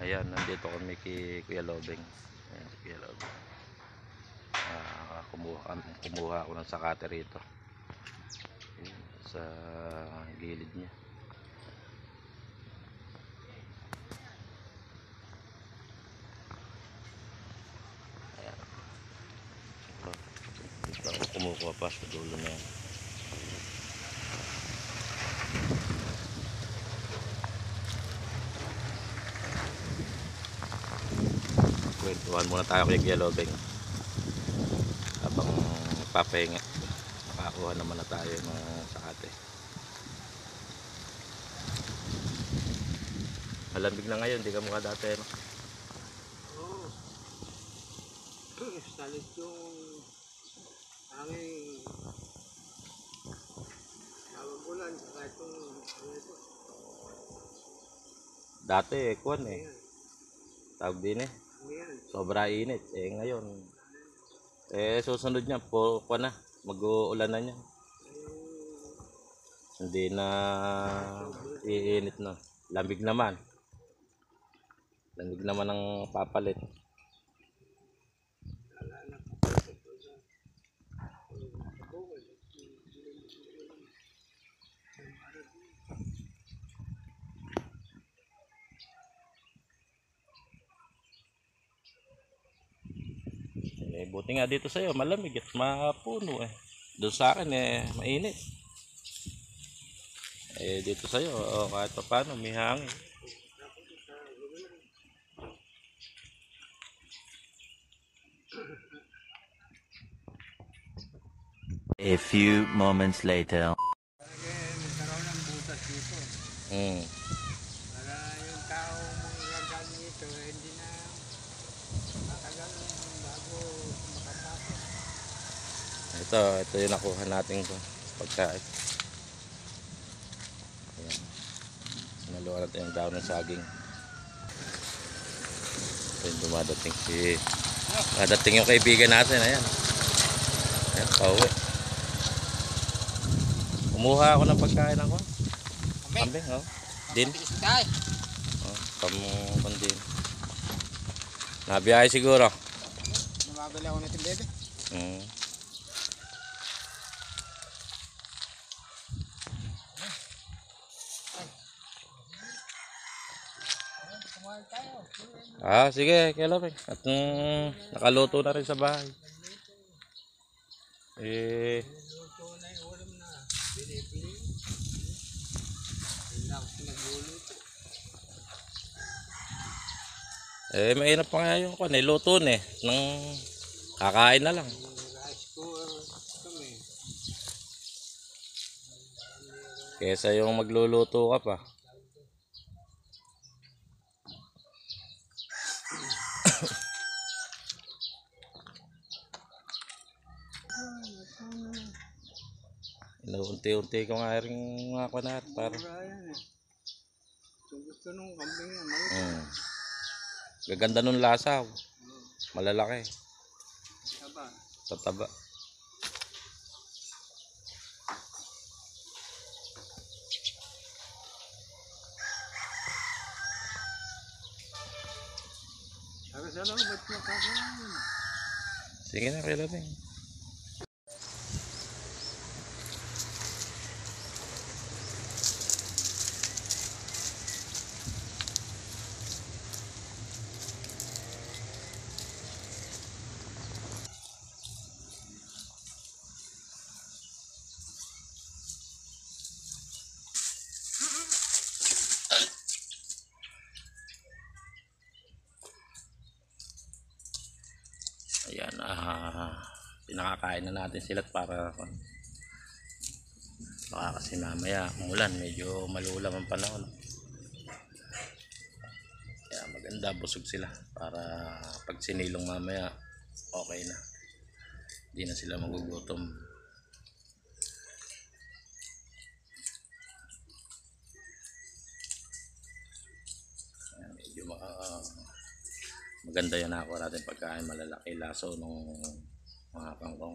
Ayan, nandito kami kay Kuya Lobeng. Ayan si Kuya Lobeng. Kumuha ako ng sakate rito. Ayan, sa gilid niya. Ayan. Ito ako kumukuha pa sa dulo na yan. Kwentuhan muna tayo kay Kuya Lobeng habang papahinga. Nakakuha naman na tayo ng sakate. Malamig na ngayon, di ka mukha dati, no? Oo. Salit yung hangin nawagulan saka itong ito. Dati, kuwan eh. Tawag din eh. Ayan. Sobra init. Eh ngayon, susunod niya po kuwan na. Mag-uulan na niya. Hindi na iinit na. Lamig naman. Lamig naman ang papalit. Buti nga dito sa'yo, malamig at mapuno eh. Doon sa akin mainit. Dito sa'yo, kahit pa paano, may hangin. A few moments later. Nagkaroon ng butas dito. Para yung tao magagamit dito, hindi na matagal bago makapasok. Ito yung nakuha natin pagkain. Ayan. Naluwa natin yung daon ng saging. Ito yung dumadating yung kaibigan natin. Ayan. Ayan, pauwi. Kumuha ako ng pagkain ako. Kambing, oh. Din. Din. Nabiyahe siguro. Namabili ako natin, bebe. Sige, Kuya Lobeng. At nakaluto na rin sa bahay. Luto na yung ulam na binibili. Hindi na ako nagluluto. Mainap pa nga yung luto na eh. Nang kakain na lang. Rice cooker kami. Kesa yung magluluto ka pa. Unti-unti ko nga rin mga kunat para. Gusto nung kambing yan, malaki. Gaganda nung lasa. Malalaki. Taba. Tataba. Sabi sa lang, ba't makakain? Sige na, Kuya Lobeng. Ayan, pinakakain na natin sila para baka kasi mamaya umulan, medyo malulam ang panahon. Kaya maganda busog sila para pag sinilong mamaya okay na, hindi na sila magugutom. Ayan, medyo maganda yan, ako natin pagkain malalaki laso ng mga kangkong.